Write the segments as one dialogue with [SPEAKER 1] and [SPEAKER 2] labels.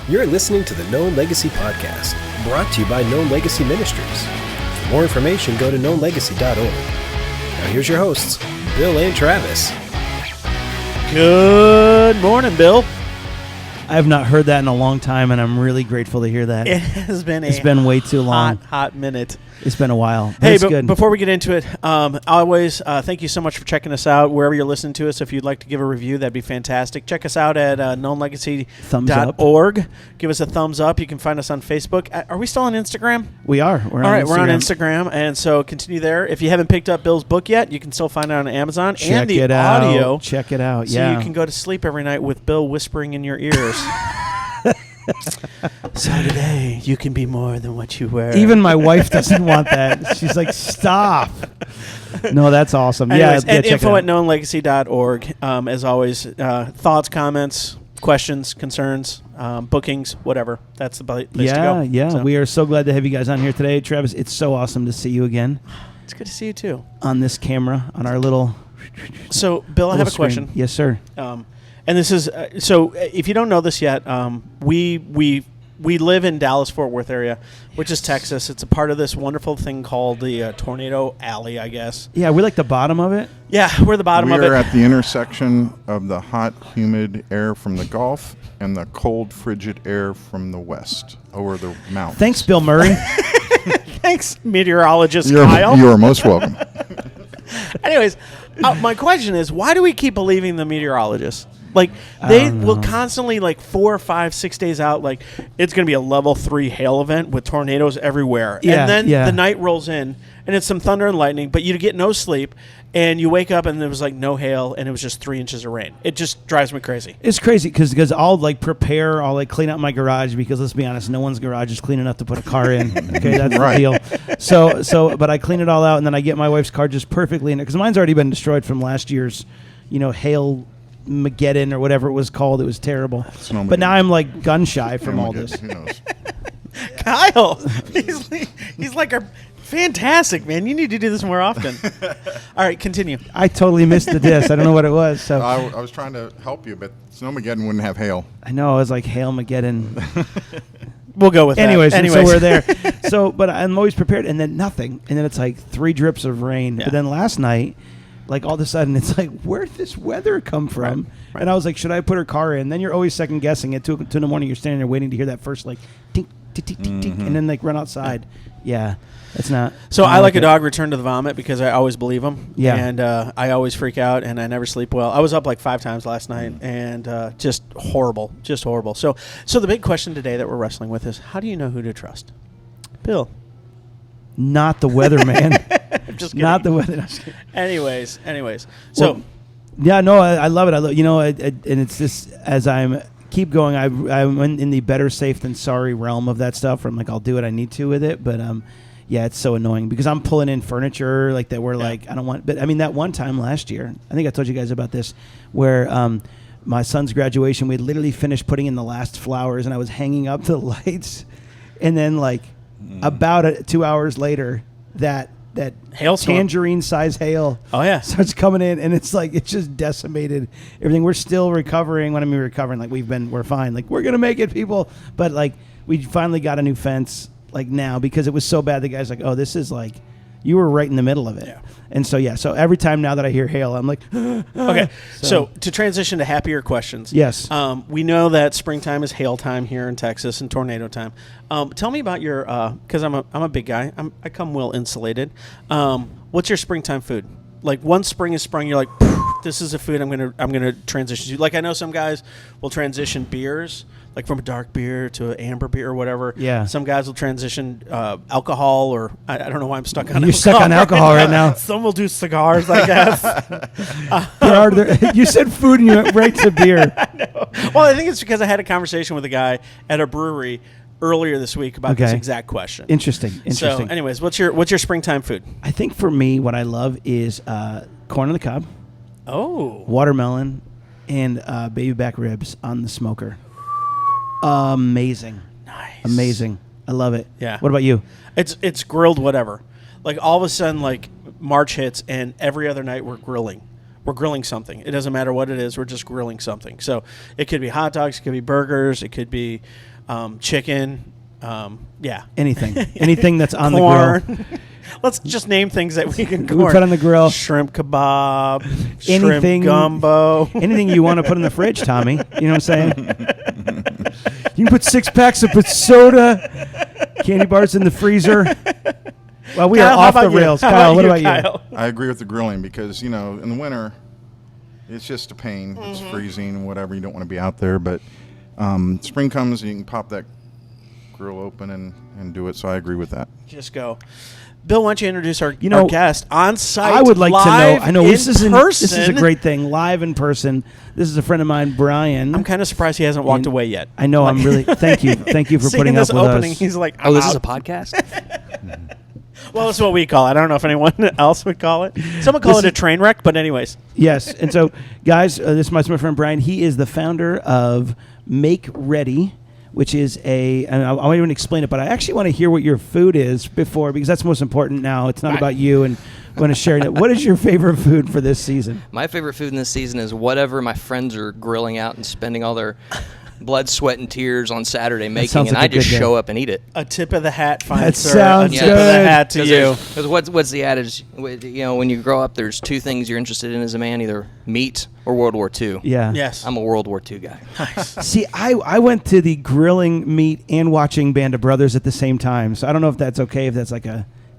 [SPEAKER 1] You're listening to the Known Legacy Podcast, brought to you by Known Legacy Ministries. For more information, go to knownlegacy.org. Now here's your hosts, Bill and Travis.
[SPEAKER 2] Good morning, Bill.
[SPEAKER 3] I have not heard that in a long time, and I'm really grateful to hear that.
[SPEAKER 2] It has been
[SPEAKER 3] It's been way too long.
[SPEAKER 2] hot minute.
[SPEAKER 3] It's been a while.
[SPEAKER 2] Hey,
[SPEAKER 3] it's
[SPEAKER 2] but
[SPEAKER 3] good.
[SPEAKER 2] before we get into it, always thank you so much for checking us out wherever you're listening to us. If you'd like to give a review, that'd be fantastic. Check us out at knownlegacy.org. Give us a thumbs up. You can find us on Facebook. Are we still on Instagram?
[SPEAKER 3] We are.
[SPEAKER 2] All right, we're on Instagram, and so continue there. If you haven't picked up Bill's book yet, you can still find it on Amazon.
[SPEAKER 3] Check
[SPEAKER 2] and the
[SPEAKER 3] it
[SPEAKER 2] audio.
[SPEAKER 3] out. Check it out.
[SPEAKER 2] So
[SPEAKER 3] yeah.
[SPEAKER 2] you can go to sleep every night with Bill whispering in your ears. So today, you can be more than what you were.
[SPEAKER 3] Even my wife doesn't want that. She's like, stop. No, that's awesome.
[SPEAKER 2] Anyways,
[SPEAKER 3] yeah,
[SPEAKER 2] and
[SPEAKER 3] check
[SPEAKER 2] info
[SPEAKER 3] it
[SPEAKER 2] at knownlegacy.org. As always, thoughts, comments, questions, concerns, bookings, whatever. That's the place to go.
[SPEAKER 3] Yeah.
[SPEAKER 2] So.
[SPEAKER 3] We are so glad to have you guys on here today. Travis, it's so awesome to see you again.
[SPEAKER 2] It's good to see you, too.
[SPEAKER 3] On this camera, on our little
[SPEAKER 2] So, Bill, I have a
[SPEAKER 3] screen.
[SPEAKER 2] question.
[SPEAKER 3] Yes, sir.
[SPEAKER 2] And this is so. If you don't know this yet, we live in Dallas-Fort Worth area, which is Texas. It's a part of this wonderful thing called the Tornado Alley, I guess.
[SPEAKER 3] Yeah, we're like the bottom of it.
[SPEAKER 2] Yeah, we're the bottom of it.
[SPEAKER 4] We're at the intersection of the hot, humid air from the Gulf and the cold, frigid air from the west over the mountains.
[SPEAKER 3] Thanks, Bill Murray.
[SPEAKER 2] Thanks, meteorologist Kyle.
[SPEAKER 4] You are most welcome.
[SPEAKER 2] Anyways, my question is, why do we keep believing the meteorologists? Like, they will constantly, like, 4, 5, 6 days out, like, it's going to be a level 3 hail event with tornadoes everywhere.
[SPEAKER 3] Yeah,
[SPEAKER 2] and then
[SPEAKER 3] yeah.
[SPEAKER 2] the night rolls in, and it's some thunder and lightning, but you get no sleep, and you wake up, and there was, like, no hail, and it was just 3 inches of rain. It just drives me crazy.
[SPEAKER 3] It's crazy because I'll like prepare, I'll like clean out my garage because let's be honest, no one's garage is clean enough to put a car in. Okay, that's
[SPEAKER 4] Right.
[SPEAKER 3] the deal. So, but I clean it all out and then I get my wife's car just perfectly in it because mine's already been destroyed from last year's, hail Mageddon or whatever it was called. It was terrible.
[SPEAKER 4] Snowmageddon.
[SPEAKER 3] But now I'm like gun shy from all this.
[SPEAKER 4] Who knows?
[SPEAKER 2] Kyle, he's like a fantastic, man. You need to do this more often. All right, continue.
[SPEAKER 3] I totally missed the diss. I don't know what it was. So
[SPEAKER 4] I was trying to help you, but Snowmageddon wouldn't have hail.
[SPEAKER 3] I know I was like hail Mageddon.
[SPEAKER 2] We'll go with
[SPEAKER 3] Anyways,
[SPEAKER 2] that.
[SPEAKER 3] so we're there. But I'm always prepared, and then nothing, and then it's like 3 drips of rain.
[SPEAKER 2] Yeah.
[SPEAKER 3] But then last night, like all of a sudden, it's like, where'd this weather come from?
[SPEAKER 2] Right.
[SPEAKER 3] And I was like, should I put her car in? Then you're always second guessing. At 2 in the morning, you're standing there waiting to hear that first like tink, tink, tink, tink, tink, and then like run outside. Yeah, it's not.
[SPEAKER 2] So I like a
[SPEAKER 3] it.
[SPEAKER 2] dog return to the vomit because I always believe them.
[SPEAKER 3] Yeah.
[SPEAKER 2] And I always freak out and I never sleep well. I was up like 5 times last night and just horrible. So the big question today that we're wrestling with is, how do you know who to trust? Bill.
[SPEAKER 3] Not the weather, man.
[SPEAKER 2] I'm just kidding.
[SPEAKER 3] Not the weather. No, I'm just kidding.
[SPEAKER 2] Anyways. So
[SPEAKER 3] Well, yeah, no, I love it. I love, and it's just as I'm keep going, I'm in the better safe than sorry realm of that stuff. Where I'm like, I'll do what I need to with it, but yeah, it's so annoying because I'm pulling in furniture like that. We're like, I don't want, but I mean that one time last year, I think I told you guys about this, where my son's graduation, we had literally finished putting in the last flowers, and I was hanging up the lights, and then like about 2 hours later, that
[SPEAKER 2] Hailstorm.
[SPEAKER 3] tangerine size hail starts coming in, and it's like it just decimated everything. We're still recovering. When I mean recovering, like we're fine, like we're gonna make it, people, but like we finally got a new fence like now because it was so bad. The guy's like, oh, this is like you were right in the middle of it. And so so every time now that I hear hail, I'm like
[SPEAKER 2] okay. So to transition to happier questions.
[SPEAKER 3] Yes.
[SPEAKER 2] We know that springtime is hail time here in Texas and tornado time. Tell me about your because I'm a big guy. I come well insulated. What's your springtime food? Like once spring is sprung, you're like, this is a food I'm gonna transition to. Like I know some guys will transition beers, like from a dark beer to an amber beer or whatever.
[SPEAKER 3] Yeah.
[SPEAKER 2] Some guys will transition alcohol, or I don't know why I'm stuck on.
[SPEAKER 3] You're stuck on alcohol right now.
[SPEAKER 2] Some will do cigars, I guess.
[SPEAKER 3] You said food and you went right to beer.
[SPEAKER 2] I know. Well, I think it's because I had a conversation with a guy at a brewery earlier this week about this exact question.
[SPEAKER 3] Interesting.
[SPEAKER 2] So, anyways, what's your springtime food?
[SPEAKER 3] I think for me, what I love is corn on the cob.
[SPEAKER 2] Oh.
[SPEAKER 3] Watermelon and baby back ribs on the smoker. Amazing.
[SPEAKER 2] Nice.
[SPEAKER 3] Amazing. I love it.
[SPEAKER 2] Yeah.
[SPEAKER 3] What about you?
[SPEAKER 2] It's grilled whatever. Like all of a sudden, like March hits and every other night we're grilling. We're grilling something. It doesn't matter what it is. We're just grilling something. So it could be hot dogs. It could be burgers. It could be chicken,
[SPEAKER 3] anything that's on
[SPEAKER 2] corn.
[SPEAKER 3] the grill.
[SPEAKER 2] Let's just name things that we can
[SPEAKER 3] We put on the grill.
[SPEAKER 2] Shrimp kebab,
[SPEAKER 3] Anything-
[SPEAKER 2] shrimp gumbo.
[SPEAKER 3] Anything you want to put in the fridge, Tommy. You know what I'm saying? You can put 6 packs of soda, candy bars in the freezer. Well, we
[SPEAKER 2] Kyle,
[SPEAKER 3] are
[SPEAKER 2] how
[SPEAKER 3] off the
[SPEAKER 2] about you?
[SPEAKER 3] rails.
[SPEAKER 2] How
[SPEAKER 3] Kyle, what
[SPEAKER 2] you,
[SPEAKER 3] about you?
[SPEAKER 2] Kyle?
[SPEAKER 4] I agree with the grilling because, in the winter, it's just a pain. It's freezing and whatever. You don't want to be out there. But spring comes and you can pop that grill open and do it. So I agree with that.
[SPEAKER 2] Just go. Bill, why don't you introduce our guest on site?
[SPEAKER 3] I would like to know. I know this is
[SPEAKER 2] person.
[SPEAKER 3] a great thing, live in person. This is a friend of mine, Brian.
[SPEAKER 2] I'm kind of surprised he hasn't walked away yet.
[SPEAKER 3] I know. I'm really. Thank you for
[SPEAKER 2] Seeing
[SPEAKER 3] putting
[SPEAKER 2] this
[SPEAKER 3] up with
[SPEAKER 2] opening,
[SPEAKER 3] us.
[SPEAKER 2] he's like,
[SPEAKER 5] Oh, this
[SPEAKER 2] out.
[SPEAKER 5] is a podcast?
[SPEAKER 2] Well, that's what we call it. I don't know if anyone else would call it. Someone call it a train wreck, but anyways.
[SPEAKER 3] Yes, and so guys, this is my friend Brian. He is the founder of Make Ready, which is and I won't even explain it, but I actually want to hear what your food is because that's most important now. It's not about you, and I want to share it. What is your favorite food for this season?
[SPEAKER 5] My favorite food in this season is whatever my friends are grilling out and spending all their blood, sweat, and tears on Saturday making,
[SPEAKER 3] sounds
[SPEAKER 5] and
[SPEAKER 3] like
[SPEAKER 5] I
[SPEAKER 3] a
[SPEAKER 5] just
[SPEAKER 3] good day.
[SPEAKER 5] show up and eat it.
[SPEAKER 2] A tip of the hat, fine
[SPEAKER 3] That
[SPEAKER 2] sir.
[SPEAKER 3] sounds
[SPEAKER 2] a tip of the
[SPEAKER 3] good.
[SPEAKER 2] hat to you.
[SPEAKER 5] Because what's the adage? When you grow up, there's 2 things you're interested in as a man: either meat or World War II.
[SPEAKER 3] Yeah.
[SPEAKER 2] Yes.
[SPEAKER 5] I'm a World War II guy.
[SPEAKER 3] See, I went to the grilling meat and watching Band of Brothers at the same time, so I don't know if that's okay, if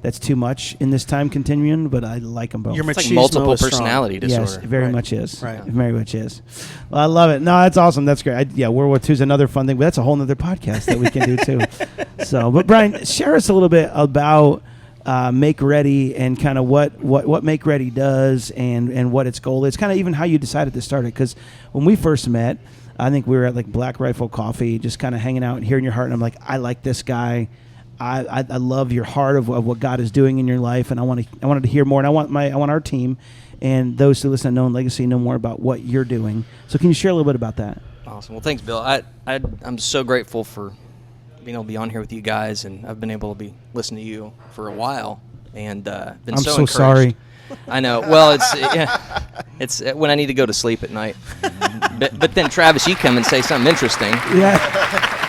[SPEAKER 3] that's too much in this time continuum, but I like them both.
[SPEAKER 2] Your
[SPEAKER 5] It's like
[SPEAKER 2] machismo
[SPEAKER 5] multiple
[SPEAKER 2] is strong.
[SPEAKER 5] personality disorder.
[SPEAKER 3] Yes, it very
[SPEAKER 2] Right.
[SPEAKER 3] much is.
[SPEAKER 2] Right.
[SPEAKER 3] It very much is. Well, I love it. No, that's awesome. That's great. World War II is another fun thing, but that's a whole other podcast that we can do too. So, but Brian, share us a little bit about Make Ready and kind of what Make Ready does and what its goal is. Kind of even how you decided to start it. Because when we first met, I think we were at like Black Rifle Coffee, just kind of hanging out and hearing your heart. And I'm like, I like this guy. I love your heart of what God is doing in your life, and I wanted to hear more. And I want our team and those who listen to Known Legacy know more about what you're doing. So can you share a little bit about that?
[SPEAKER 5] Awesome. Well, thanks, Bill. I'm so grateful for being able to be on here with you guys, and I've been able to be listening to you for a while, and been
[SPEAKER 3] I'm so
[SPEAKER 5] encouraged.
[SPEAKER 3] sorry.
[SPEAKER 5] I know. Well, it's when I need to go to sleep at night. but then Travis, you come and say something interesting.
[SPEAKER 3] Yeah.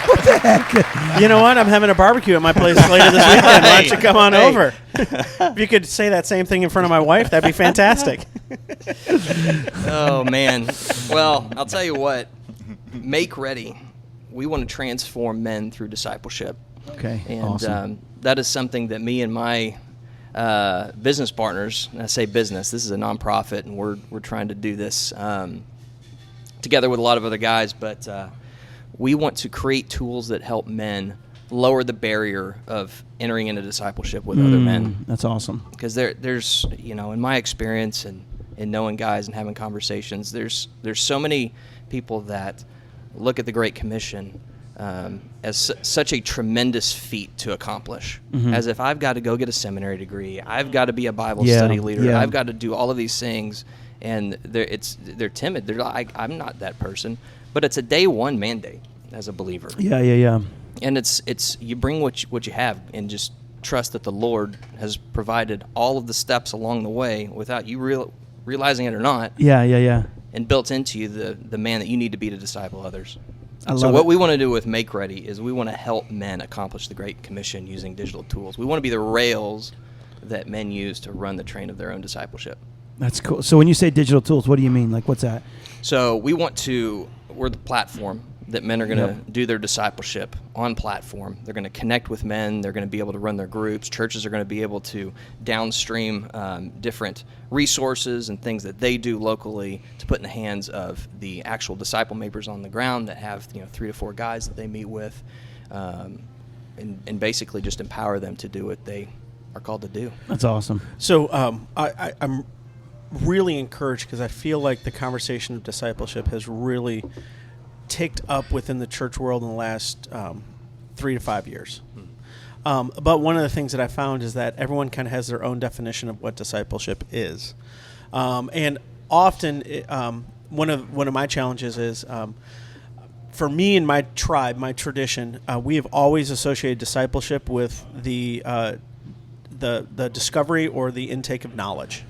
[SPEAKER 3] What the heck?
[SPEAKER 2] You know what? I'm having a barbecue at my place later this weekend. Why don't you come on over? If you could say that same thing in front of my wife, that'd be fantastic.
[SPEAKER 5] Oh, man. Well, I'll tell you what. Make Ready. We want to transform men through discipleship.
[SPEAKER 3] Okay.
[SPEAKER 5] And
[SPEAKER 3] Awesome.
[SPEAKER 5] that is something that me and my business partners, and I say business, this is a nonprofit, and we're trying to do this together with a lot of other guys, but we want to create tools that help men lower the barrier of entering into discipleship with other men.
[SPEAKER 3] That's awesome.
[SPEAKER 5] Because there's, in my experience and in knowing guys and having conversations, there's so many people that look at the Great Commission as such a tremendous feat to accomplish. As if I've got to go get a seminary degree, I've got to be a Bible study leader, I've got to do all of these things, and they're timid. They're like, I'm not that person. But it's a day one mandate as a believer.
[SPEAKER 3] Yeah.
[SPEAKER 5] And it's you bring what you have and just trust that the Lord has provided all of the steps along the way without you realizing it or not.
[SPEAKER 3] Yeah.
[SPEAKER 5] And built into you the man that you need to be to disciple others.
[SPEAKER 3] So
[SPEAKER 5] what we want to do with Make Ready is we want to help men accomplish the Great Commission using digital tools. We want to be the rails that men use to run the train of their own discipleship.
[SPEAKER 3] That's cool. So when you say digital tools, what do you mean? Like, what's that?
[SPEAKER 5] So we're the platform that men are going to do their discipleship on platform. They're going to connect with men. They're going to be able to run their groups. Churches are going to be able to downstream different resources and things that they do locally to put in the hands of the actual disciple makers on the ground that have 3 to 4 guys that they meet with, and basically just empower them to do what they are called to do.
[SPEAKER 3] That's awesome.
[SPEAKER 2] So I'm really encouraged because I feel like the conversation of discipleship has really ticked up within the church world in the last 3 to 5 years. But one of the things that I found is that everyone kind of has their own definition of what discipleship is. And often one of my challenges is for me and my tribe, my tradition, we have always associated discipleship with the discovery or the intake of knowledge.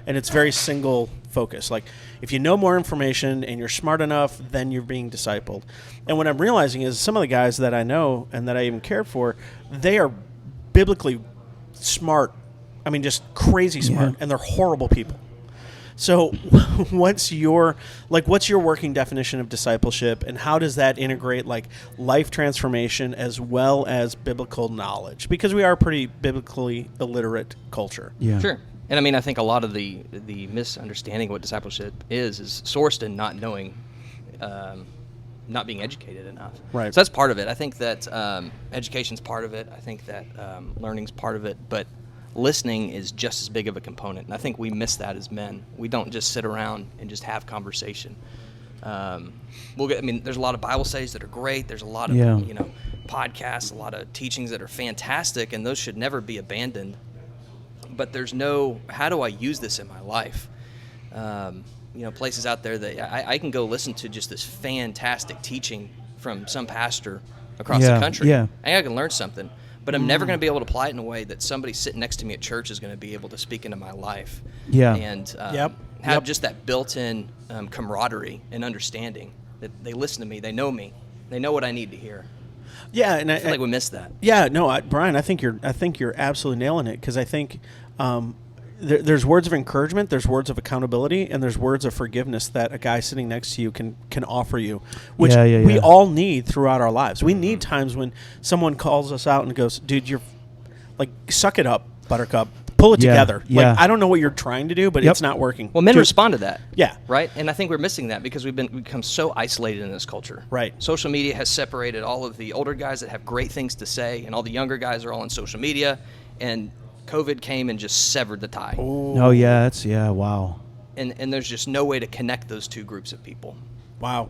[SPEAKER 2] and it's very single focus. Like, if you know more information and you're smart enough, then you're being discipled. And what I'm realizing is some of the guys that I know and that I even care for, they are biblically smart. I mean, just crazy smart, and they're horrible people. So what's your working definition of discipleship, and how does that integrate like life transformation as well as biblical knowledge? Because we are a pretty biblically illiterate culture.
[SPEAKER 3] Yeah.
[SPEAKER 5] Sure. And I mean, I think a lot of the misunderstanding of what discipleship is sourced in not knowing, not being educated enough.
[SPEAKER 2] Right.
[SPEAKER 5] So that's part of it. I think that education's part of it. I think that learning's part of it. But listening is just as big of a component. And I think we miss that as men. We don't just sit around and just have conversation. There's a lot of Bible studies that are great. There's a lot of podcasts, a lot of teachings that are fantastic, and those should never be abandoned. But there's no, how do I use this in my life? Places out there that I can go listen to just this fantastic teaching from some pastor across the country. Yeah. I can learn something, but I'm never going to be able to apply it in a way that somebody sitting next to me at church is going to be able to speak into my life. Yeah. And have just that built-in camaraderie and understanding that they listen to me, they know what I need to hear.
[SPEAKER 2] Yeah, and
[SPEAKER 5] I feel like we missed that.
[SPEAKER 2] Yeah, no, Brian, I think you're absolutely nailing it, because I think there's words of encouragement, there's words of accountability, and there's words of forgiveness that a guy sitting next to you can offer you, which we all need throughout our lives. We need times when someone calls us out and goes, "Dude, you're like, suck it up, Buttercup. Pull it together. Like, I don't know what you're trying to do, but it's not working."
[SPEAKER 5] Well, men respond to that.
[SPEAKER 2] Yeah.
[SPEAKER 5] Right? And I think we're missing that because we've become so isolated in this culture.
[SPEAKER 2] Right.
[SPEAKER 5] Social media has separated all of the older guys that have great things to say, and all the younger guys are all on social media, and COVID came and just severed the tie.
[SPEAKER 3] Ooh. Oh, yeah. Wow.
[SPEAKER 5] And there's just no way to connect those two groups of people.
[SPEAKER 2] Wow.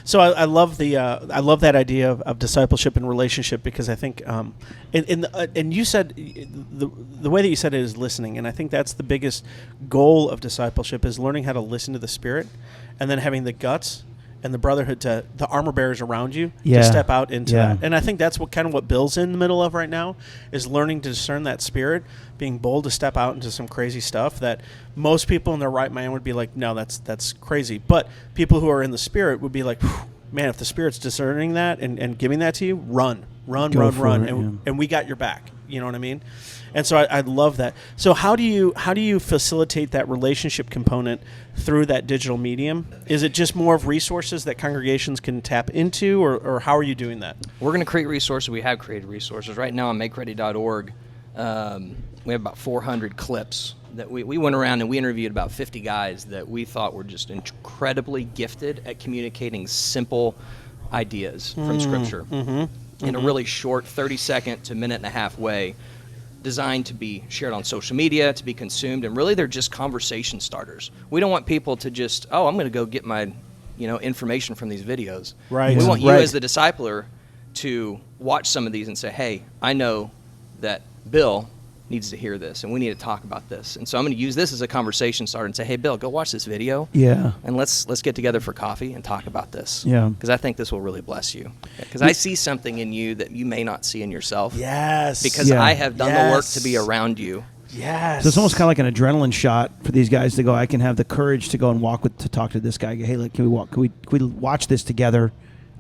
[SPEAKER 2] So I love that idea of discipleship and relationship, because I think and you said the way that you said it is listening, and I think that's the biggest goal of discipleship, is learning how to listen to the Spirit, and then having the guts and the brotherhood to the armor bearers around you to step out into that. And I think that's what Bill's in the middle of right now, is learning to discern that Spirit, being bold to step out into some crazy stuff that most people in their right mind would be like, no, that's crazy. But people who are in the Spirit would be like, man, if the Spirit's discerning that and giving that to you, run, and we got your back. You know what I mean? And so I love that. So how do you facilitate that relationship component through that digital medium? Is it just more of resources that congregations can tap into, or how are you doing that?
[SPEAKER 5] We're going to create resources. We have created resources. Right now on makeready.org, we have about 400 clips that we went around and we interviewed about 50 guys that we thought were just incredibly gifted at communicating simple ideas from Scripture in a really short 30-second to minute-and-a-half way, designed to be shared on social media, to be consumed, and really they're just conversation starters. We don't want people to just, I'm going to go get my information from these videos.
[SPEAKER 2] Right.
[SPEAKER 5] We want you as the discipler to watch some of these and say, hey, I know that Bill needs to hear this, and we need to talk about this. And so I'm going to use this as a conversation starter and say, hey, Bill, go watch this video.
[SPEAKER 3] Yeah.
[SPEAKER 5] And let's get together for coffee and talk about this.
[SPEAKER 3] Yeah.
[SPEAKER 5] Because I think this will really bless you. Because I see something in you that you may not see in yourself.
[SPEAKER 2] Yes.
[SPEAKER 5] Because I have done the work to be around you.
[SPEAKER 2] Yes.
[SPEAKER 3] So it's almost kind of like an adrenaline shot for these guys to go, I can have the courage to go and to talk to this guy. Hey, like, can we watch this together?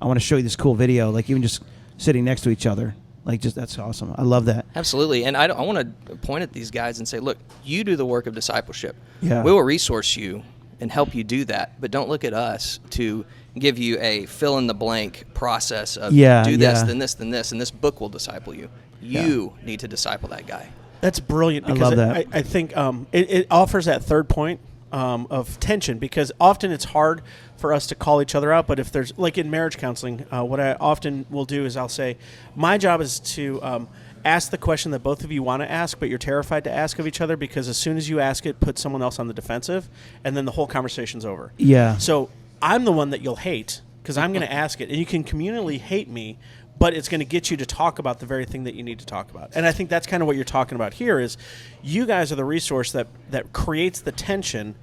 [SPEAKER 3] I want to show you this cool video. Like, even just sitting next to each other. Like, just, that's awesome. I love that.
[SPEAKER 5] Absolutely. And I want to point at these guys and say, look, you do the work of discipleship.
[SPEAKER 3] Yeah.
[SPEAKER 5] We will resource you and help you do that. But don't look at us to give you a fill-in-the-blank process of do this, then this, then this, and this book will disciple you. You need to disciple that guy.
[SPEAKER 2] That's brilliant. Because
[SPEAKER 3] I love that.
[SPEAKER 2] I think it offers that third point of tension, because often it's hard for us to call each other out. But if there's, like in marriage counseling, what I often will do is I'll say, my job is to ask the question that both of you want to ask, but you're terrified to ask of each other, because as soon as you ask it, put someone else on the defensive, and then the whole conversation's over.
[SPEAKER 3] Yeah.
[SPEAKER 2] So I'm the one that you'll hate, because I'm going to ask it, and you can communally hate me, but it's going to get you to talk about the very thing that you need to talk about. And I think that's kind of what you're talking about here, is you guys are the resource that creates the tension,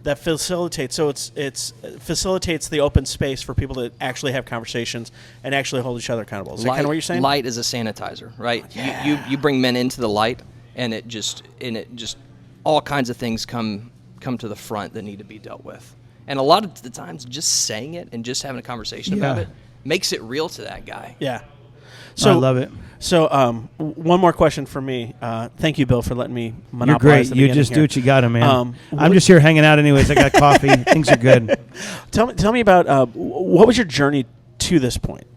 [SPEAKER 2] that facilitates. So it's facilitates the open space for people to actually have conversations and actually hold each other accountable. Is that kind of what you're saying?
[SPEAKER 5] Light is a sanitizer, right?
[SPEAKER 2] Yeah.
[SPEAKER 5] You bring men into the light, and it just all kinds of things come come to the front that need to be dealt with. And a lot of the times, just saying it and just having a conversation about it makes it real to that guy.
[SPEAKER 2] Yeah. So
[SPEAKER 3] I love it.
[SPEAKER 2] So one more question for me. Thank you, Bill, for letting me
[SPEAKER 3] You're
[SPEAKER 2] monopolize
[SPEAKER 3] great. You just do what you got to, man. I'm just here hanging out anyways. I got coffee. Things are good.
[SPEAKER 2] Tell me about what was your journey to this point?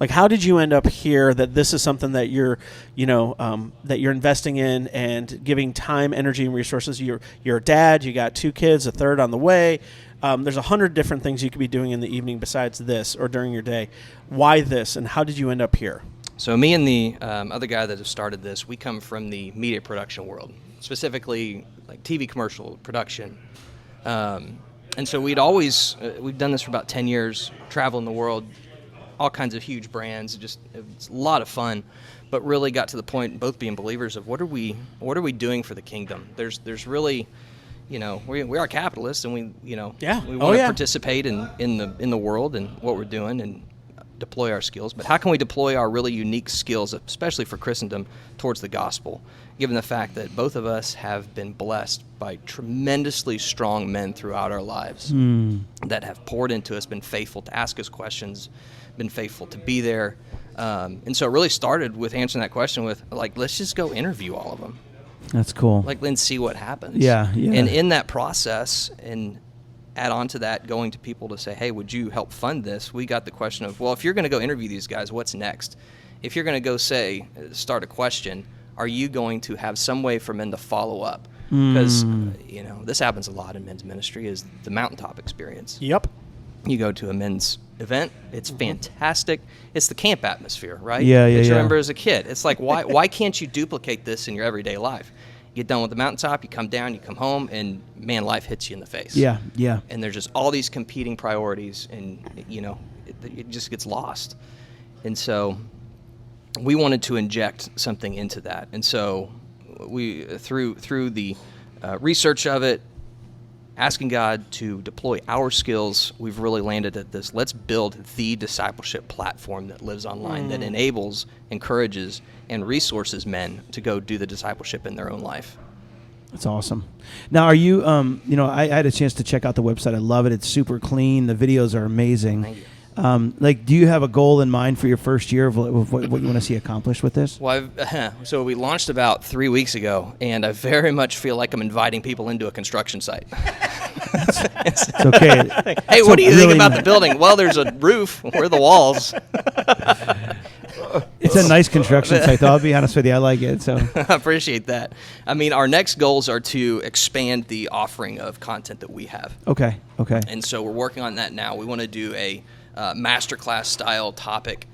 [SPEAKER 2] Like, how did you end up here? That this is something that you're, that you're investing in and giving time, energy, and resources. You're a dad. You got 2 kids, a third on the way. There's 100 different things you could be doing in the evening besides this or during your day. Why this, and how did you end up here?
[SPEAKER 5] So me and the other guy that has started this, we come from the media production world, specifically like TV commercial production. And so we've done this for about 10 years, traveling the world, all kinds of huge brands. It's a lot of fun, but really got to the point, both being believers, of what are we doing for the kingdom? There's really, we are capitalists, and we want to participate in the world and what we're doing and deploy our skills. But how can we deploy our really unique skills, especially for Christendom, towards the gospel, given the fact that both of us have been blessed by tremendously strong men throughout our lives that have poured into us, been faithful to ask us questions, been faithful to be there. And so it really started with answering that question with, let's just go interview all of them.
[SPEAKER 3] That's cool.
[SPEAKER 5] Then see what happens.
[SPEAKER 3] Yeah.
[SPEAKER 5] And in that process, and add on to that, going to people to say, hey, would you help fund this? We got the question of, well, if you're going to go interview these guys, what's next? If you're going to go start a question, are you going to have some way for men to follow up? Because, this happens a lot in men's ministry, is the mountaintop experience.
[SPEAKER 2] Yep.
[SPEAKER 5] You go to a men's event, it's fantastic. It's the camp atmosphere, right?
[SPEAKER 3] Yeah.
[SPEAKER 5] That you remember as a kid. It's like, why can't you duplicate this in your everyday life? You get done with the mountaintop, you come down, you come home, and man, life hits you in the face.
[SPEAKER 3] Yeah.
[SPEAKER 5] And there's just all these competing priorities, and it just gets lost. And so we wanted to inject something into that. And so we, through the research of it, asking God to deploy our skills, we've really landed at this. Let's build the discipleship platform that lives online, that enables, encourages, and resources men to go do the discipleship in their own life.
[SPEAKER 3] That's awesome. Now, are you, I had a chance to check out the website. I love it. It's super clean. The videos are amazing.
[SPEAKER 5] Thank you.
[SPEAKER 3] Do you have a goal in mind for your first year of what you want to see accomplished with this?
[SPEAKER 5] Well, so we launched about 3 weeks ago, and I very much feel like I'm inviting people into a construction site.
[SPEAKER 3] It's okay.
[SPEAKER 5] Hey, what do you think about the building? Well, there's a roof. Where are the walls?
[SPEAKER 3] It's a nice construction site, though. I'll be honest with you. I like it. So
[SPEAKER 5] I appreciate that. I mean, our next goals are to expand the offering of content that we have.
[SPEAKER 3] Okay.
[SPEAKER 5] And so we're working on that now. We want to do a masterclass style topic,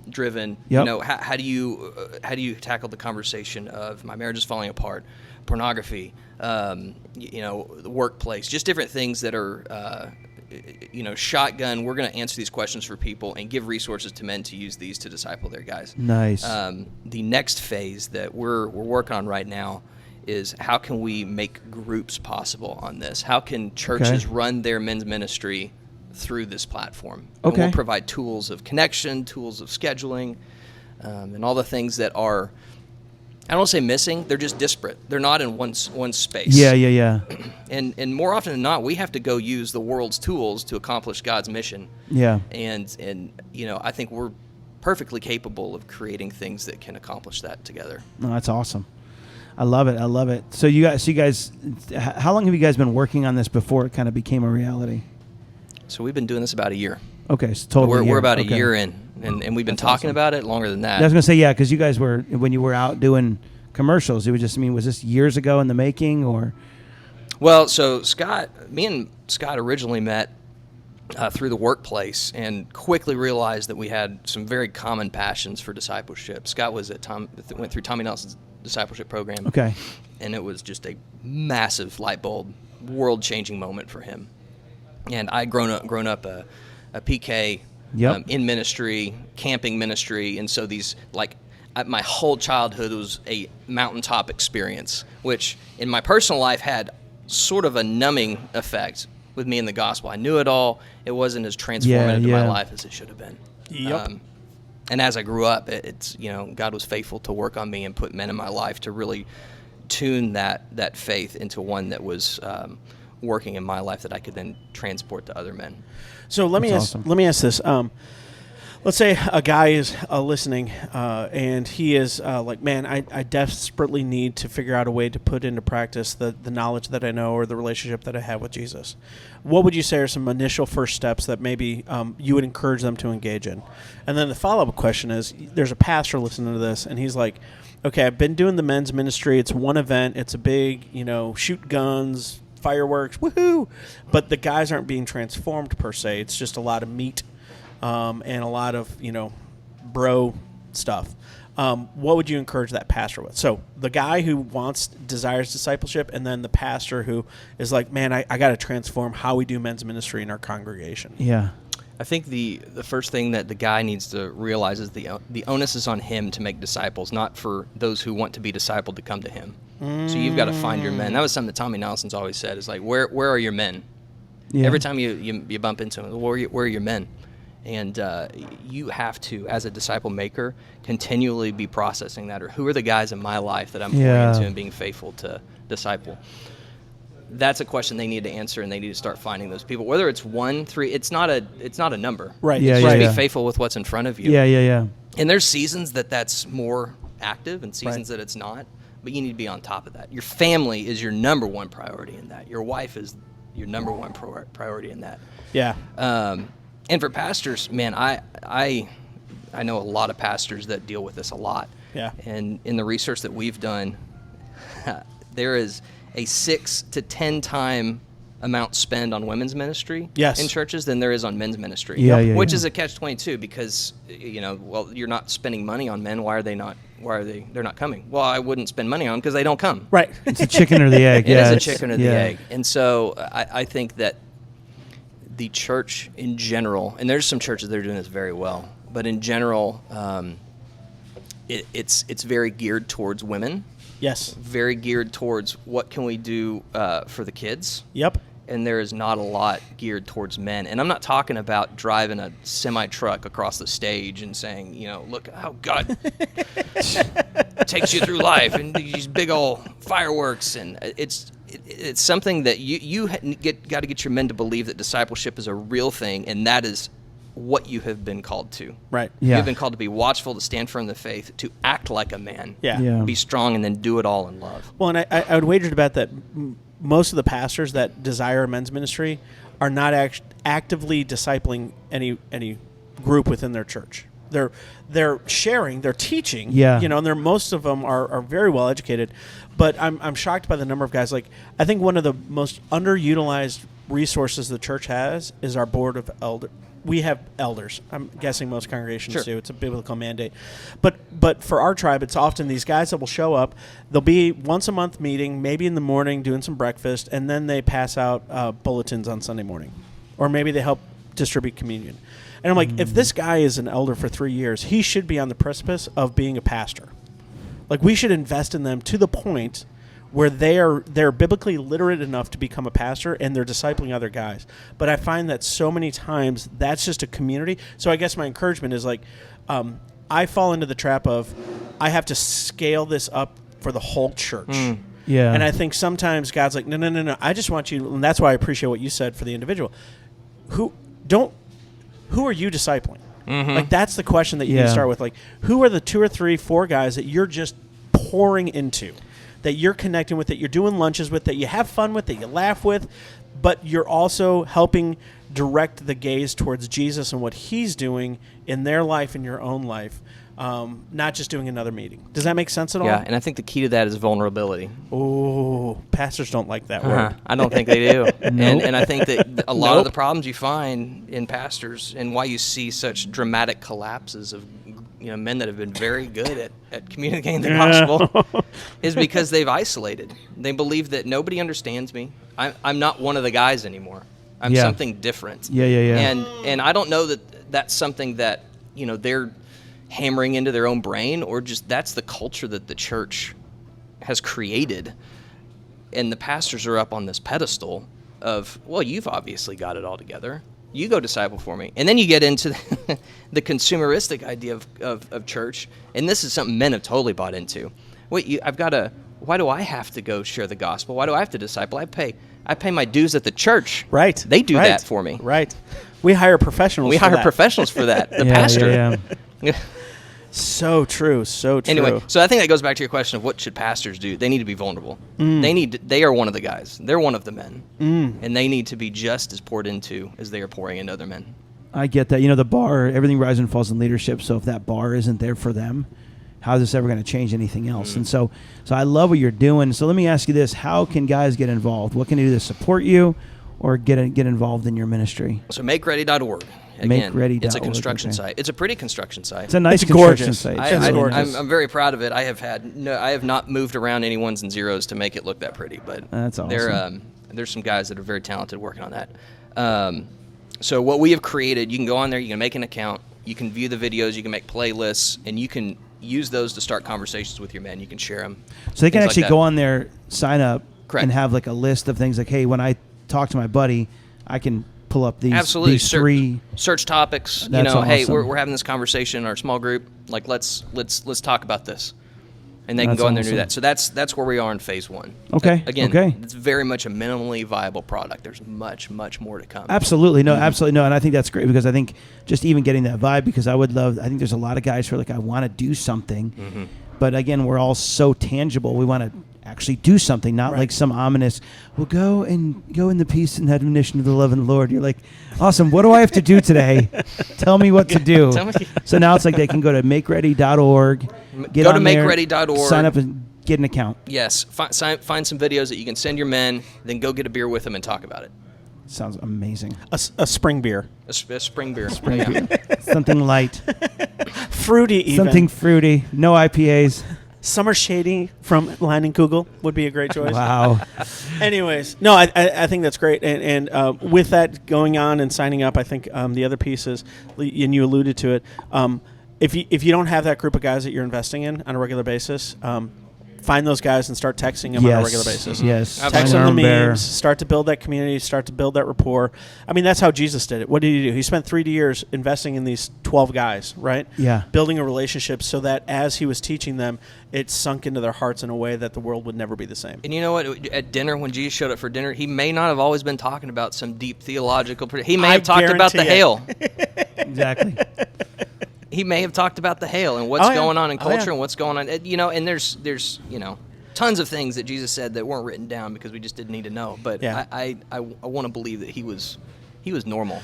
[SPEAKER 5] driven.
[SPEAKER 3] Yep.
[SPEAKER 5] How do you tackle the conversation of my marriage is falling apart, pornography, the workplace, just different things that are, shotgun. We're going to answer these questions for people and give resources to men to use these to disciple their guys.
[SPEAKER 3] Nice.
[SPEAKER 5] The next phase that we're working on right now is how can we make groups possible on this? How can churches run their men's ministry through this platform?
[SPEAKER 3] Okay.
[SPEAKER 5] And we'll provide tools of connection, tools of scheduling, and all the things that are, I don't say missing, they're just disparate. They're not in one space.
[SPEAKER 3] Yeah.
[SPEAKER 5] And more often than not, we have to go use the world's tools to accomplish God's mission.
[SPEAKER 3] Yeah.
[SPEAKER 5] And I think we're perfectly capable of creating things that can accomplish that together.
[SPEAKER 3] No, that's awesome. I love it. So you guys, how long have you guys been working on this before it kind of became a reality?
[SPEAKER 5] So we've been doing this about a year.
[SPEAKER 3] Okay, so totally.
[SPEAKER 5] We're about a year in, and we've been talking about it longer than that.
[SPEAKER 3] I was going to say, because you guys were, when you were out doing commercials, it was just, was this years ago in the making, or?
[SPEAKER 5] Well, so me and Scott originally met through the workplace and quickly realized that we had some very common passions for discipleship. Scott went through Tommy Nelson's discipleship program.
[SPEAKER 3] Okay.
[SPEAKER 5] And it was just a massive light bulb, world-changing moment for him. And I grown up a PK in ministry, camping ministry, and so these my whole childhood was a mountaintop experience, which in my personal life had sort of a numbing effect with me in the gospel. I knew it all. It wasn't as transformative to my life as it should have been.
[SPEAKER 2] Yep.
[SPEAKER 5] And as I grew up, it's God was faithful to work on me and put men in my life to really tune that faith into one that was working in my life that I could then transport to other men.
[SPEAKER 2] So let me ask this. Let's say a guy is listening, and he is like, man, I desperately need to figure out a way to put into practice the knowledge that I know or the relationship that I have with Jesus. What would you say are some initial first steps that maybe you would encourage them to engage in? And then the follow-up question is, there's a pastor listening to this, and he's like, okay, I've been doing the men's ministry. It's one event. It's a big, shoot guns, fireworks, woohoo! But the guys aren't being transformed per se. It's just a lot of meat. And a lot of, bro stuff. What would you encourage that pastor with? So the guy who desires discipleship, and then the pastor who is like, man, I got to transform how we do men's ministry in our congregation.
[SPEAKER 3] Yeah.
[SPEAKER 5] I think the first thing that the guy needs to realize is the onus is on him to make disciples, not for those who want to be discipled to come to him. So you've got to find your men. That was something that Tommy Nelson's always said, is like, where are your men? Yeah. Every time you bump into them, where are your men? And you have to, as a disciple maker, continually be processing that. Or who are the guys in my life that I'm pouring into and being faithful to disciple? That's a question they need to answer, and they need to start finding those people. Whether it's 1, 3, it's not a number.
[SPEAKER 2] Right.
[SPEAKER 3] Yeah,
[SPEAKER 5] Just be faithful with what's in front of you.
[SPEAKER 3] Yeah.
[SPEAKER 5] And there's seasons that's more active and seasons that it's not. But you need to be on top of that. Your family is your number one priority in that. Your wife is your number one priority in that.
[SPEAKER 2] Yeah.
[SPEAKER 5] And for pastors, man, I know a lot of pastors that deal with this a lot.
[SPEAKER 2] Yeah.
[SPEAKER 5] And in the research that we've done, there is a 6 to 10 time amount spent on women's ministry in churches than there is on men's ministry. Which is a catch-22 because you're not spending money on men. Why are they not? They're not coming? Well, I wouldn't spend money on them because they don't come.
[SPEAKER 2] Right.
[SPEAKER 3] It's a chicken or the egg.
[SPEAKER 5] It is a chicken or the egg. And so I think that the church in general, and there's some churches that are doing this very well, but in general, it's very geared towards women.
[SPEAKER 2] Yes.
[SPEAKER 5] Very geared towards what can we do for the kids.
[SPEAKER 2] Yep.
[SPEAKER 5] And there is not a lot geared towards men. And I'm not talking about driving a semi-truck across the stage and saying, look how God takes you through life and these big old fireworks. And it's something that you got to get your men to believe that discipleship is a real thing, and that is what you have been called to.
[SPEAKER 2] Right.
[SPEAKER 5] Yeah. You've been called to be watchful, to stand firm in the faith, to act like a man, be strong, and then do it all in love.
[SPEAKER 2] Well, and I would wager to bet that most of the pastors that desire a men's ministry are not actively discipling any group within their church. They're sharing, they're teaching, and most of them are very well educated. But I'm shocked by the number of guys. Like, I think one of the most underutilized resources the church has is our board of elders. We have elders. I'm guessing most congregations do. It's a biblical mandate. But for our tribe, it's often these guys that will show up. They'll be once a month meeting, maybe in the morning doing some breakfast, and then they pass out bulletins on Sunday morning. Or maybe they help distribute communion. And I'm like, if this guy is an elder for 3 years, he should be on the precipice of being a pastor. Like, we should invest in them to the point where they're biblically literate enough to become a pastor, and they're discipling other guys. But I find that so many times that's just a community. So I guess my encouragement is like, I fall into the trap of I have to scale this up for the whole church.
[SPEAKER 3] Yeah.
[SPEAKER 2] And I think sometimes God's like, no. I just want you, and that's why I appreciate what you said for the individual. Who are you discipling? Like, that's the question that you need to start with. Like, who are the 2 or 3, 4 guys that you're just pouring into, that you're connecting with, that you're doing lunches with, that you have fun with, that you laugh with, but you're also helping direct the gaze towards Jesus and what he's doing in their life and your own life, not just doing another meeting. Does that make sense at all?
[SPEAKER 5] Yeah, and I think the key to that is vulnerability.
[SPEAKER 2] Oh, pastors don't like that word.
[SPEAKER 5] I don't think they do. And I think that a lot of the problems you find in pastors and why you see such dramatic collapses of men that have been very good at communicating the gospel is because they've isolated. They believe that nobody understands me. I'm not one of the guys anymore. I'm something different.
[SPEAKER 3] Yeah.
[SPEAKER 5] And I don't know that that's something that they're hammering into their own brain, or just that's the culture that the church has created. And the pastors are up on this pedestal of, well, you've obviously got it all together. You go disciple for me. And then you get into the consumeristic idea of church, and this is something men have totally bought into. Wait, I've got to why do I have to go share the gospel? Why do I have to disciple? I pay my dues at the church.
[SPEAKER 2] Right.
[SPEAKER 5] They do
[SPEAKER 2] right.
[SPEAKER 5] that for me.
[SPEAKER 2] Right. We hire professionals.
[SPEAKER 5] We
[SPEAKER 2] for
[SPEAKER 5] hire
[SPEAKER 2] that.
[SPEAKER 5] professionals for that. The pastor.
[SPEAKER 3] Yeah.
[SPEAKER 2] So true. So true.
[SPEAKER 5] Anyway, so I think that goes back to your question of what should pastors do. They need to be vulnerable. They are one of the guys. They're one of the men. And they need to be just as poured into as they are pouring into other men.
[SPEAKER 3] I get that. The bar, everything rises and falls in leadership. So if that bar isn't there for them, how is this ever going to change anything else? And so I love what you're doing. So let me ask you this. How can guys get involved? What can they do to support you or get involved in your ministry?
[SPEAKER 5] So makeready.org. Again,
[SPEAKER 3] Makeready.org,
[SPEAKER 5] it's a construction
[SPEAKER 3] okay.
[SPEAKER 5] site. It's a pretty construction site.
[SPEAKER 3] It's a nice
[SPEAKER 2] It's
[SPEAKER 3] construction
[SPEAKER 2] gorgeous.
[SPEAKER 3] site.
[SPEAKER 5] I'm very proud of it. I have not moved around any ones and zeros to make it look that pretty, but
[SPEAKER 3] That's awesome.
[SPEAKER 5] There's some guys that are very talented working on that. So what we have created, you can go on there, you can make an account, you can view the videos, you can make playlists, and you can use those to start conversations with your men. You can share them.
[SPEAKER 3] So they can
[SPEAKER 5] things
[SPEAKER 3] actually
[SPEAKER 5] like
[SPEAKER 3] go
[SPEAKER 5] that.
[SPEAKER 3] on there, sign up,
[SPEAKER 5] Correct.
[SPEAKER 3] and have like a list of things like, hey, when I talk to my buddy, I can pull up these,
[SPEAKER 5] Absolutely.
[SPEAKER 3] these three.
[SPEAKER 5] Search topics.
[SPEAKER 3] That's
[SPEAKER 5] Hey,
[SPEAKER 3] awesome.
[SPEAKER 5] we're having this conversation in our small group. Like, let's talk about this. And they can
[SPEAKER 3] That's
[SPEAKER 5] go in there and do
[SPEAKER 3] awesome.
[SPEAKER 5] that. So that's where we are in phase one.
[SPEAKER 3] Okay,
[SPEAKER 5] Again,
[SPEAKER 3] okay.
[SPEAKER 5] it's very much a minimally viable product. There's much, much more to come.
[SPEAKER 3] Absolutely. No, absolutely. No. And I think that's great because I think just even getting that vibe, because I think there's a lot of guys who are like, I want to do something. But again, we're all so tangible. We want to actually do something, not like some ominous, well, go in the peace and admonition of the love of the Lord. You're like, awesome. What do I have to do today? Tell me what to do.
[SPEAKER 5] Tell me.
[SPEAKER 3] So now it's like they can go to makeready.org.
[SPEAKER 5] Go to makeready.org.
[SPEAKER 3] Sign up and get an account.
[SPEAKER 5] Yes. Find some videos that you can send your men, then go get a beer with them and talk about it.
[SPEAKER 3] Sounds amazing.
[SPEAKER 2] A spring beer.
[SPEAKER 5] A spring beer.
[SPEAKER 3] Something light.
[SPEAKER 2] Fruity even.
[SPEAKER 3] Something fruity. No IPAs.
[SPEAKER 2] Summer Shady from Leinenkugel would be a great choice.
[SPEAKER 3] Wow.
[SPEAKER 2] Anyways, no, I think that's great. And with that going on and signing up, I think the other piece is, and you alluded to it, if you don't have that group of guys that you're investing in on a regular basis, find those guys and start texting them on a regular basis.
[SPEAKER 3] Yes.
[SPEAKER 2] Text them the memes, start to build that community, start to build that rapport. I mean, that's how Jesus did it. What did he do? He spent 3 years investing in these 12 guys, right?
[SPEAKER 3] Yeah.
[SPEAKER 2] Building a relationship so that as he was teaching them, it sunk into their hearts in a way that the world would never be the same.
[SPEAKER 5] And you know what? At dinner, when Jesus showed up for dinner, he may not have always been talking about some deep theological. He may have talked about the hail.
[SPEAKER 3] Exactly.
[SPEAKER 5] He may have talked about the hail and what's going on in culture
[SPEAKER 2] yeah.
[SPEAKER 5] and what's going on. And there's tons of things that Jesus said that weren't written down because we just didn't need to know. But
[SPEAKER 2] Yeah.
[SPEAKER 5] I want to believe that he was normal.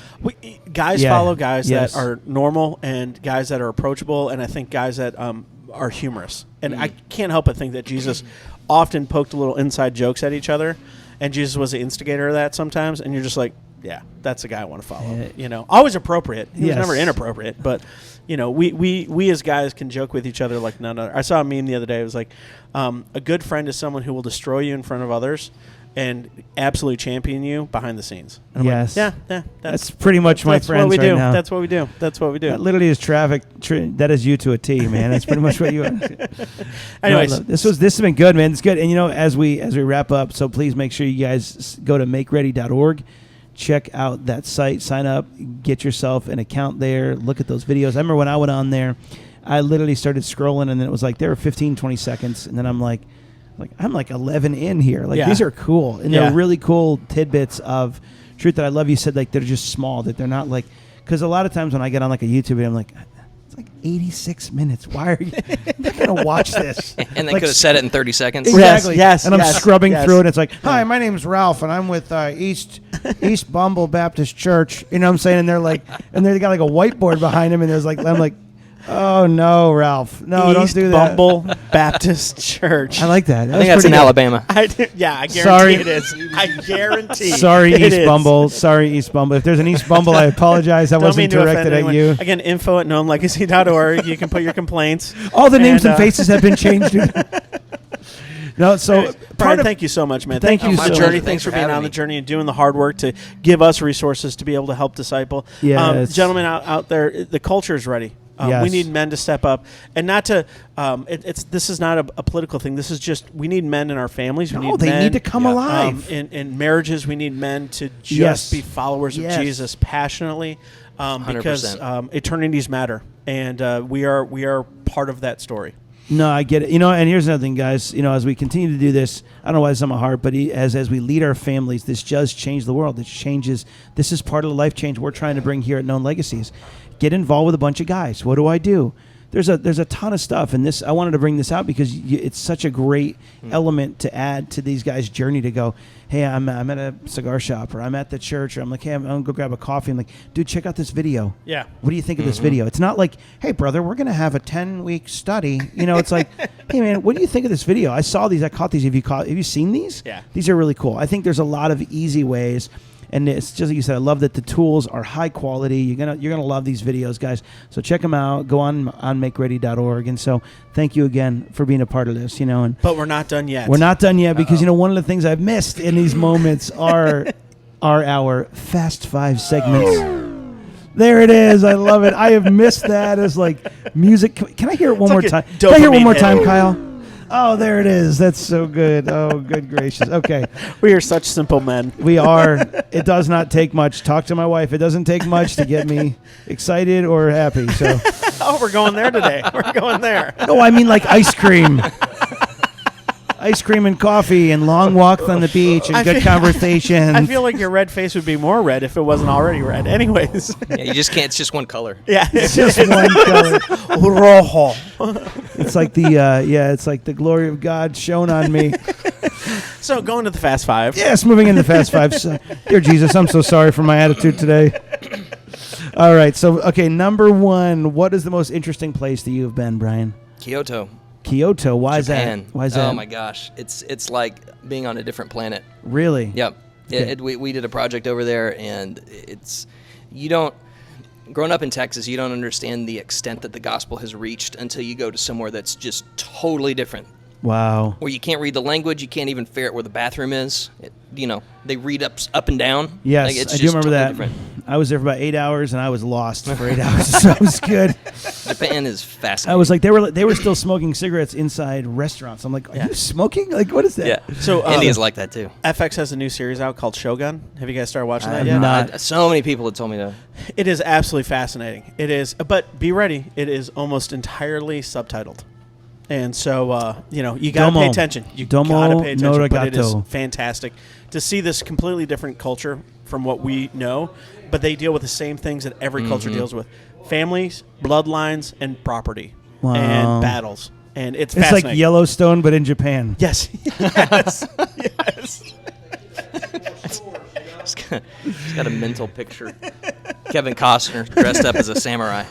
[SPEAKER 2] Guys
[SPEAKER 3] Yeah.
[SPEAKER 2] follow guys
[SPEAKER 3] Yes.
[SPEAKER 2] that are normal and guys that are approachable, and I think guys that are humorous. And I can't help but think that Jesus often poked little inside jokes at each other, and Jesus was the instigator of that sometimes, and you're just like, yeah, that's the guy I want to follow. Always appropriate. He was never inappropriate, but we as guys can joke with each other like none other. I saw a meme the other day. It was like, a good friend is someone who will destroy you in front of others and absolutely champion you behind the scenes. And I'm
[SPEAKER 3] Yes.
[SPEAKER 2] like, yeah.
[SPEAKER 3] That's pretty much my
[SPEAKER 2] that's
[SPEAKER 3] friends
[SPEAKER 2] what we
[SPEAKER 3] right
[SPEAKER 2] do.
[SPEAKER 3] now.
[SPEAKER 2] That's what we do. That's what we do.
[SPEAKER 3] That literally is traffic. That is you to a T, man. That's pretty much what you are.
[SPEAKER 2] Anyways,
[SPEAKER 3] No, this has been good, man. It's good. And as we wrap up, so please make sure you guys go to makeready.org. Check out that site, sign up, get yourself an account there, look at those videos. I remember when I went on there, I literally started scrolling, and then it was like there were 15, 20 seconds, and then I'm like 11 in here. Like, these are cool, and they're really cool tidbits of truth that I love. You said like they're just small, that they're not like, because a lot of times when I get on like a YouTube video, I'm like, it's like 86 minutes. Why are you not going to watch this?
[SPEAKER 5] And they could have said it in 30 seconds.
[SPEAKER 3] Exactly.
[SPEAKER 2] Yes,
[SPEAKER 3] and I'm
[SPEAKER 2] yes,
[SPEAKER 3] scrubbing
[SPEAKER 2] yes.
[SPEAKER 3] through it. It's like, hi, my name's Ralph, and I'm with East Bumble Baptist Church. You know what I'm saying? And they're like, and they got like a whiteboard behind them, and there's like, I'm like, oh no, Ralph, no,
[SPEAKER 2] East
[SPEAKER 3] don't do that.
[SPEAKER 2] Bumble Baptist Church.
[SPEAKER 3] I like that.
[SPEAKER 5] I think that's in Alabama.
[SPEAKER 2] I guarantee
[SPEAKER 3] Sorry.
[SPEAKER 2] it is. I guarantee.
[SPEAKER 3] Sorry,
[SPEAKER 2] it
[SPEAKER 3] East
[SPEAKER 2] is.
[SPEAKER 3] Bumble. Sorry, East Bumble. If there's an East Bumble, I apologize. That
[SPEAKER 2] Don't
[SPEAKER 3] wasn't
[SPEAKER 2] mean to offend
[SPEAKER 3] directed at
[SPEAKER 2] anyone.
[SPEAKER 3] you.
[SPEAKER 2] Again, info at knownlegacy.org. You can put your complaints.
[SPEAKER 3] All the names and
[SPEAKER 2] and
[SPEAKER 3] faces have been changed. No, so
[SPEAKER 2] Anyways,
[SPEAKER 3] part
[SPEAKER 2] Brian,
[SPEAKER 3] of,
[SPEAKER 2] thank you so much, man.
[SPEAKER 3] Thank you
[SPEAKER 2] on the
[SPEAKER 3] so much.
[SPEAKER 2] journey.
[SPEAKER 5] Thanks
[SPEAKER 2] Thanks
[SPEAKER 5] for
[SPEAKER 2] for being
[SPEAKER 5] having
[SPEAKER 2] on the
[SPEAKER 5] me.
[SPEAKER 2] journey and doing the hard work to give us resources to be able to help disciple.
[SPEAKER 3] Yes.
[SPEAKER 2] Gentlemen out there, the culture is ready.
[SPEAKER 3] Yes.
[SPEAKER 2] We need men to step up, and not to. This is not a political thing. This is just we need men in our families. We
[SPEAKER 3] No,
[SPEAKER 2] need
[SPEAKER 3] they
[SPEAKER 2] men,
[SPEAKER 3] need to come alive.
[SPEAKER 2] In marriages, we need men to just
[SPEAKER 3] Yes.
[SPEAKER 2] be followers
[SPEAKER 3] Yes.
[SPEAKER 2] of Jesus passionately, because
[SPEAKER 5] 100%.
[SPEAKER 2] eternities matter, and we are part of that story.
[SPEAKER 3] No, I get it. And here's another thing, guys. As we continue to do this, I don't know why it's on my heart, but as we lead our families, this does change the world. This is part of the life change we're trying to bring here at Known Legacies. Get involved with a bunch of guys. What do I do? There's a ton of stuff, and I wanted to bring this out because it's such a great element to add to these guys' journey to go, hey, I'm at a cigar shop, or I'm at the church, or I'm like, hey, I'm going to go grab a coffee. I'm like, dude, check out this video.
[SPEAKER 2] Yeah.
[SPEAKER 3] What do you think of this video? It's not like, hey, brother, we're going to have a 10-week study. It's like, hey, man, what do you think of this video? I saw these. I caught these. Have you seen these?
[SPEAKER 2] Yeah.
[SPEAKER 3] These are really cool. I think there's a lot of easy ways. And it's just like you said, I love that the tools are high quality. You're gonna love these videos, guys. So check them out. Go on makeready.org. And so thank you again for being a part of this.
[SPEAKER 2] But we're not done yet.
[SPEAKER 3] We're not done yet because one of the things I've missed in these moments are our Fast 5 segments. There it is. I love it. I have missed that as like music. Can I hear it one more time? Can I hear it one more time, Kyle? Oh, there it is. That's so good. Oh, good gracious. Okay.
[SPEAKER 2] We are such simple men.
[SPEAKER 3] We are. It does not take much. Talk to my wife. It doesn't take much to get me excited or happy. So.
[SPEAKER 2] Oh, we're going there today. We're going there.
[SPEAKER 3] No, I mean like ice cream. Ice cream and coffee and long walks on the beach and good conversation.
[SPEAKER 2] I feel like your red face would be more red if it wasn't already red. Anyways.
[SPEAKER 5] Yeah, you just can't. It's just one color.
[SPEAKER 2] Yeah.
[SPEAKER 3] It's just one color.
[SPEAKER 2] Rojo.
[SPEAKER 3] It's like it's like the glory of God shone on me.
[SPEAKER 2] So going to the Fast 5.
[SPEAKER 3] Yes, moving into Fast 5. So, dear Jesus, I'm so sorry for my attitude today. All right, so, okay, number 1, what is the most interesting place that you have been, Brian?
[SPEAKER 5] Kyoto.
[SPEAKER 3] Why
[SPEAKER 5] Japan.
[SPEAKER 3] is that? Why is that?
[SPEAKER 5] Oh my gosh, it's like being on a different planet.
[SPEAKER 3] Really?
[SPEAKER 5] Yep.
[SPEAKER 3] Okay.
[SPEAKER 5] We did a project over there, and growing up in Texas, you don't understand the extent that the gospel has reached until you go to somewhere that's just totally different.
[SPEAKER 3] Wow.
[SPEAKER 5] Where you can't read the language, you can't even ferret where the bathroom is. They read up and down.
[SPEAKER 3] Yes,
[SPEAKER 5] like, it's
[SPEAKER 3] I do
[SPEAKER 5] just
[SPEAKER 3] remember that.
[SPEAKER 5] different.
[SPEAKER 3] I was there for about 8 hours, and I was lost for 8 hours, so it was good.
[SPEAKER 5] Japan is fascinating.
[SPEAKER 3] I was like, they were still smoking cigarettes inside restaurants. I'm like, are you smoking? Like, what is that?
[SPEAKER 5] Yeah.
[SPEAKER 2] So
[SPEAKER 5] India's like that too.
[SPEAKER 2] FX has a new series out called Shogun. Have you guys started watching
[SPEAKER 3] I
[SPEAKER 2] that
[SPEAKER 3] have
[SPEAKER 2] yet?
[SPEAKER 3] not.
[SPEAKER 5] So many people have told me to.
[SPEAKER 2] It is absolutely fascinating. It is, but be ready. It is almost entirely subtitled. And so, you got to pay attention. You got to pay attention. But it is fantastic to see this completely different culture from what we know, but they deal with the same things that every culture deals with: families, bloodlines, and property, and battles. And it's fascinating.
[SPEAKER 3] Like Yellowstone, but in Japan.
[SPEAKER 2] Yes. Yes. Yes.
[SPEAKER 5] It's got a mental picture. Kevin Costner dressed up as a samurai.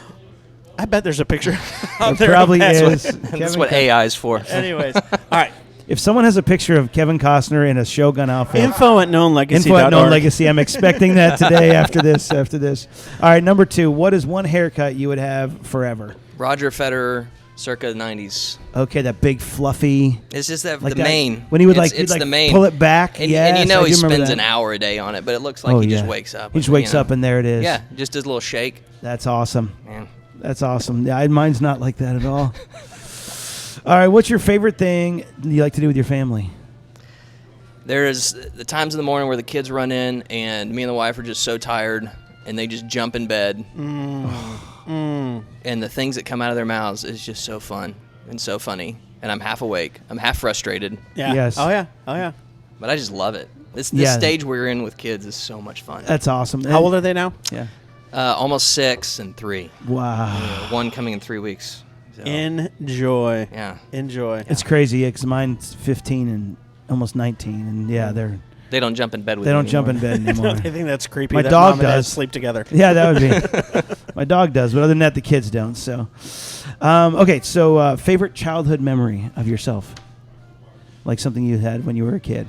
[SPEAKER 2] I bet there's a picture out
[SPEAKER 3] It
[SPEAKER 2] there.
[SPEAKER 3] probably is.
[SPEAKER 5] That's what AI is for.
[SPEAKER 2] Anyways, all right.
[SPEAKER 3] If someone has a picture of Kevin Costner in a Shogun outfit,
[SPEAKER 2] Info at knownlegacy.org.
[SPEAKER 3] Info at Known Legacy. I'm expecting that today after this. All right, number 2. What is one haircut you would have forever?
[SPEAKER 5] Roger Federer, circa 90s.
[SPEAKER 3] Okay, that big fluffy.
[SPEAKER 5] It's just that
[SPEAKER 3] like
[SPEAKER 5] the
[SPEAKER 3] that,
[SPEAKER 5] mane.
[SPEAKER 3] when he would
[SPEAKER 5] it's
[SPEAKER 3] the
[SPEAKER 5] the mane.
[SPEAKER 3] pull it back.
[SPEAKER 5] And,
[SPEAKER 3] yes,
[SPEAKER 5] and
[SPEAKER 3] I
[SPEAKER 5] he
[SPEAKER 3] do remember
[SPEAKER 5] spends
[SPEAKER 3] that.
[SPEAKER 5] an hour a day on it, but it looks like he just wakes up.
[SPEAKER 3] He just wakes up and there it is.
[SPEAKER 5] Yeah, just does a little shake.
[SPEAKER 3] That's awesome.
[SPEAKER 5] Man.
[SPEAKER 3] That's awesome. Yeah, mine's not like that at all. All right, what's your favorite thing you like to do with your family?
[SPEAKER 5] There's the times in the morning where the kids run in and me and the wife are just so tired and they just jump in bed. And the things that come out of their mouths is just so fun and so funny. And I'm half awake. I'm half frustrated.
[SPEAKER 2] Yeah.
[SPEAKER 3] Yes.
[SPEAKER 2] Oh, yeah. Oh, yeah.
[SPEAKER 5] But I just love it. This stage we're in with kids is so much fun.
[SPEAKER 3] That's awesome.
[SPEAKER 2] How old are they now?
[SPEAKER 3] Yeah.
[SPEAKER 5] Almost 6 and 3.
[SPEAKER 3] Wow.
[SPEAKER 5] One coming in 3 weeks. So,
[SPEAKER 2] Enjoy.
[SPEAKER 5] yeah.
[SPEAKER 2] Enjoy.
[SPEAKER 3] It's crazy because mine's 15 and almost 19, and
[SPEAKER 5] They don't jump in bed with
[SPEAKER 3] they
[SPEAKER 5] me
[SPEAKER 3] don't jump in
[SPEAKER 5] anymore.
[SPEAKER 3] bed anymore.
[SPEAKER 2] I think that's creepy.
[SPEAKER 3] My
[SPEAKER 2] that
[SPEAKER 3] dog
[SPEAKER 2] mom and dad
[SPEAKER 3] does.
[SPEAKER 2] sleep together.
[SPEAKER 3] Yeah, that would be. My dog does, but other than that, the kids don't. So, okay. So, favorite childhood memory of yourself, like something you had when you were a kid.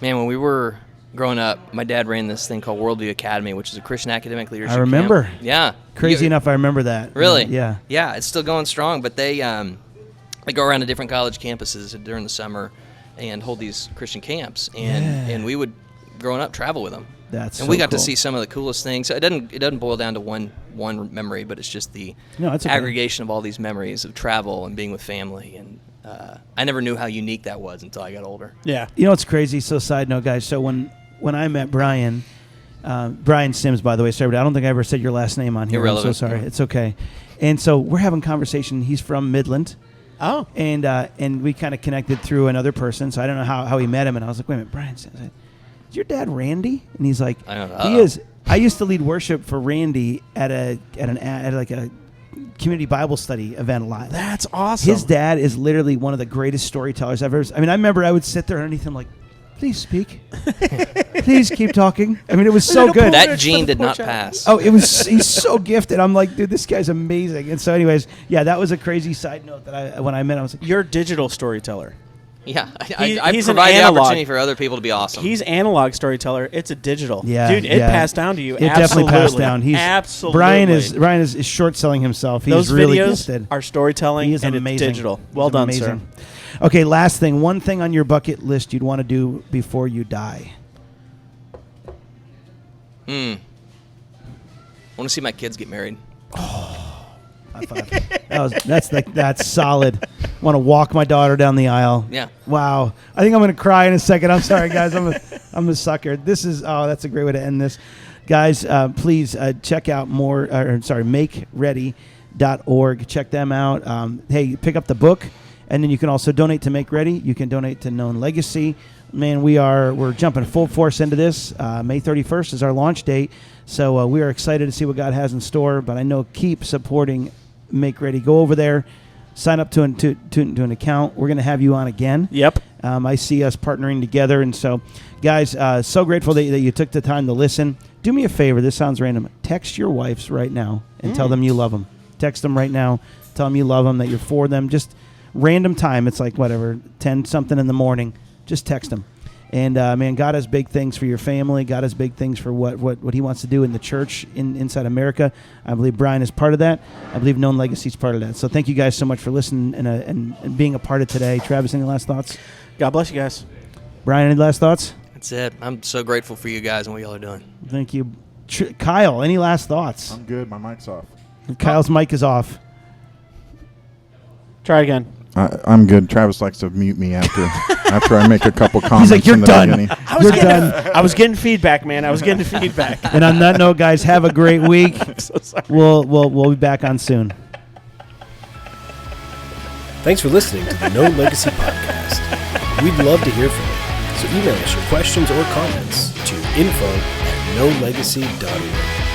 [SPEAKER 5] Man, when we were growing up, my dad ran this thing called Worldview Academy, which is a Christian academic leadership
[SPEAKER 3] I remember.
[SPEAKER 5] camp. Yeah.
[SPEAKER 3] Crazy enough, I remember that.
[SPEAKER 5] Really?
[SPEAKER 3] Yeah.
[SPEAKER 5] Yeah, it's still going strong, but they go around to different college campuses during the summer and hold these Christian camps, and we would, growing up, travel with them.
[SPEAKER 3] That's
[SPEAKER 5] and
[SPEAKER 3] so
[SPEAKER 5] we got
[SPEAKER 3] cool.
[SPEAKER 5] to see some of the coolest things. So it doesn't boil down to one memory, but it's just the
[SPEAKER 3] it's okay.
[SPEAKER 5] aggregation of all these memories of travel and being with family. And I never knew how unique that was until I got older.
[SPEAKER 2] Yeah.
[SPEAKER 3] You know what's crazy? So, side note, guys. So when I met Brian, Brian Sims, by the way, sorry, but I don't think I ever said your last name on here.
[SPEAKER 5] Irrelevant.
[SPEAKER 3] I'm so sorry. It's okay. And so we're having conversation. He's from Midland,
[SPEAKER 2] Oh.
[SPEAKER 3] And we kind of connected through another person. So I don't know how he met him. And I was like, wait a minute, Brian, is your dad Randy? And he's like,
[SPEAKER 5] I don't know.
[SPEAKER 3] he is. I used to lead worship for Randy at a community Bible study event live.
[SPEAKER 2] That's awesome.
[SPEAKER 3] His dad is literally one of the greatest storytellers I've ever. I mean, I remember I would sit there underneath him like, please speak. Please keep talking. I mean, it was so good.
[SPEAKER 5] That gene did not pass.
[SPEAKER 3] Oh, he's so gifted. I'm like, dude, this guy's amazing. And so anyways, yeah, that was a crazy side note that when I met him, I was like,
[SPEAKER 2] You're a digital storyteller.
[SPEAKER 5] Yeah,
[SPEAKER 2] He's
[SPEAKER 5] I
[SPEAKER 2] an
[SPEAKER 5] provide the
[SPEAKER 2] analog.
[SPEAKER 5] opportunity for other people to be awesome.
[SPEAKER 2] He's analog storyteller. It's a digital.
[SPEAKER 3] Yeah,
[SPEAKER 2] Dude, it
[SPEAKER 3] yeah.
[SPEAKER 2] passed down to you.
[SPEAKER 3] it definitely passed
[SPEAKER 2] Absolutely.
[SPEAKER 3] down.
[SPEAKER 2] Absolutely.
[SPEAKER 3] Brian is short selling himself. He's
[SPEAKER 2] Those
[SPEAKER 3] really
[SPEAKER 2] videos
[SPEAKER 3] gifted.
[SPEAKER 2] are storytelling
[SPEAKER 3] He is
[SPEAKER 2] and
[SPEAKER 3] amazing.
[SPEAKER 2] it's digital.
[SPEAKER 3] He's
[SPEAKER 2] Well done,
[SPEAKER 3] amazing.
[SPEAKER 2] sir.
[SPEAKER 3] Okay, last thing. One thing on your bucket list you'd want to do before you die.
[SPEAKER 5] I want to see my kids get married.
[SPEAKER 3] High five. That's solid. Want to walk my daughter down the aisle.
[SPEAKER 5] Yeah.
[SPEAKER 3] Wow. I think I'm going to cry in a second. I'm sorry, guys. I'm a sucker. That's a great way to end this. Guys, please check out makeready.org. Check them out. Hey, pick up the book, and then you can also donate to Make Ready. You can donate to Known Legacy. Man, we're jumping full force into this. May 31st is our launch date, so we are excited to see what God has in store. But I know keep supporting Make Ready. Go over there, sign up to an account. We're going to have you on again.
[SPEAKER 2] Yep.
[SPEAKER 3] I see us partnering together, and so, guys, so grateful that you took the time to listen. Do me a favor. This sounds random. Text your wives right now and tell them you love them. Text them right now. Tell them you love them, that you're for them. Just random time. It's like whatever, 10 something in the morning. Just text them. And, man, God has big things for your family. God has big things for what he wants to do in the church inside America. I believe Brian is part of that. I believe Known Legacy is part of that. So thank you guys so much for listening and being a part of today. Travis, any last thoughts?
[SPEAKER 2] God bless you guys.
[SPEAKER 3] Brian, any last thoughts?
[SPEAKER 5] That's it. I'm so grateful for you guys and what y'all are doing.
[SPEAKER 3] Thank you. Kyle, any last thoughts?
[SPEAKER 4] I'm good. My mic's off.
[SPEAKER 3] Kyle's mic is off.
[SPEAKER 2] Try again.
[SPEAKER 4] I'm good. Travis likes to mute me after I make a couple comments.
[SPEAKER 3] He's like, "You're
[SPEAKER 4] in the
[SPEAKER 3] done."
[SPEAKER 4] beginning.
[SPEAKER 3] You're done.
[SPEAKER 2] I was getting feedback, man. I was getting feedback.
[SPEAKER 3] And on that note, guys, have a great week.
[SPEAKER 2] I'm so sorry.
[SPEAKER 3] We'll be back on soon.
[SPEAKER 1] Thanks for listening to the Known Legacy Podcast. We'd love to hear from you, so email us your questions or comments to info@knownlegacy.org.